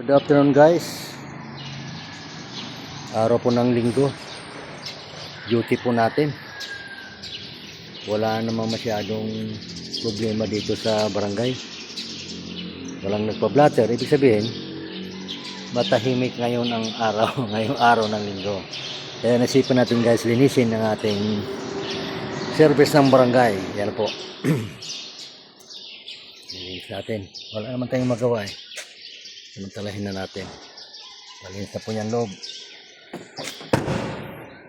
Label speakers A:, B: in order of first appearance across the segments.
A: Good afternoon guys. Araw po ng linggo. Duty po natin. Wala namang masyadong problema dito sa barangay. Walang nagpa-blatter. Ibig sabihin, matahimik ngayon ang araw, ngayong araw ng linggo. Kaya nasipan natin guys linisin ang ating service ng barangay. Yan po. Linisin natin. Wala naman tayong magawa eh. Samantalahin na natin. Malinis na po yan loob.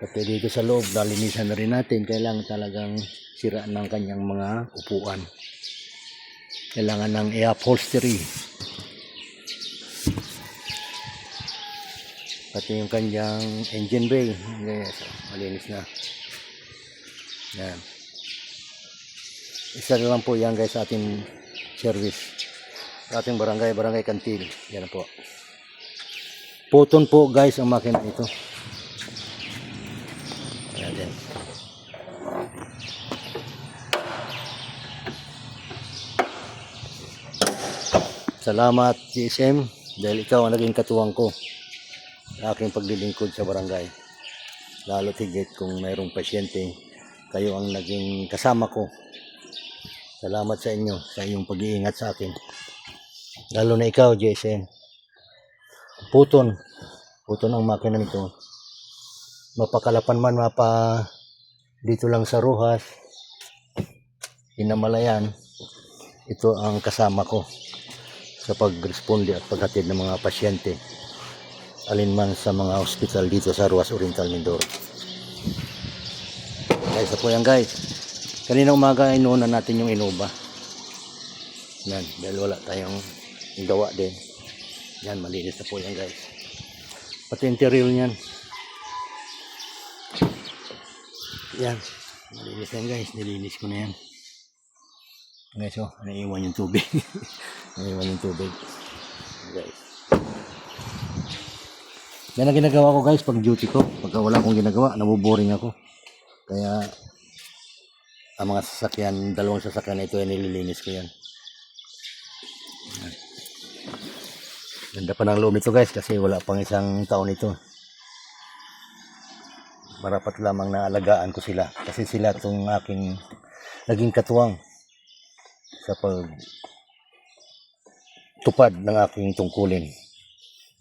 A: Pati dito sa loob, nalinisan na rin natin. Kailangan talagang siraan ng kanyang mga upuan. Kailangan ng upholstery. Pati yung kanyang engine bay. Yes, malinis na. Yan. Isa na lang po yan guys sa ating service. Sa ating barangay kantil. Yan po. Puton po guys ang makina ito. Ayan din. Salamat GSM dahil ikaw ang naging katuwang ko sa aking paglilingkod sa barangay. Lalo tigit kung mayroong pasyente, kayo ang naging kasama ko. Salamat sa inyo sa iyong pag-iingat sa akin. Lalo na ikaw, Jason. Puton ang makina nito. Mapakalapan man, dito lang sa Rojas, Hinamalayan, ito ang kasama ko sa pag-responde at paghatid ng mga pasyente alinman sa mga hospital dito sa Rojas Oriental, Mindoro. Guys, po yan guys. Kanina umaga inuunan natin yung Innova. Yan, dahil wala tayong gawa din. Yan, malinis na po yan guys. Pati interior niyan. Yan, malinis yan guys. Nilinis ko na yan. Guys, oh, naiiwan yung tubig. Naiiwan yung tubig. Guys. Yan ang ginagawa ko guys pag duty ko. Pagka wala akong ginagawa, nabuboring ako. Kaya, ang mga sasakyan, dalawang sasakyan na ito ay nililinis ko yan. Ganda pa ng loob nito guys kasi wala pang isang taon ito. Marapat lamang na alagaan ko sila kasi sila itong aking naging katuwang sa pagtupad ng aking tungkulin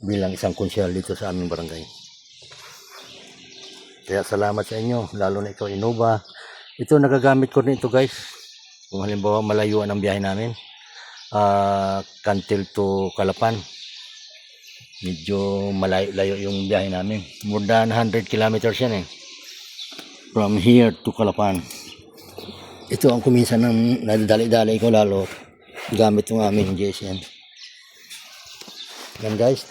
A: bilang isang konsyal dito sa aming barangay. Kaya salamat sa inyo, lalo na ikaw Innova. Ito nagagamit ko rin ito guys kung halimbawa malayuan ang biyahe namin, Kantil to Calapan. Medyo malayo yung biyahe namin. More than 100 kilometers yan eh. From here to Calapan. Ito ang kuminsan ng nadadali-dali ko lalo gamit yung aming GSM. Yan guys.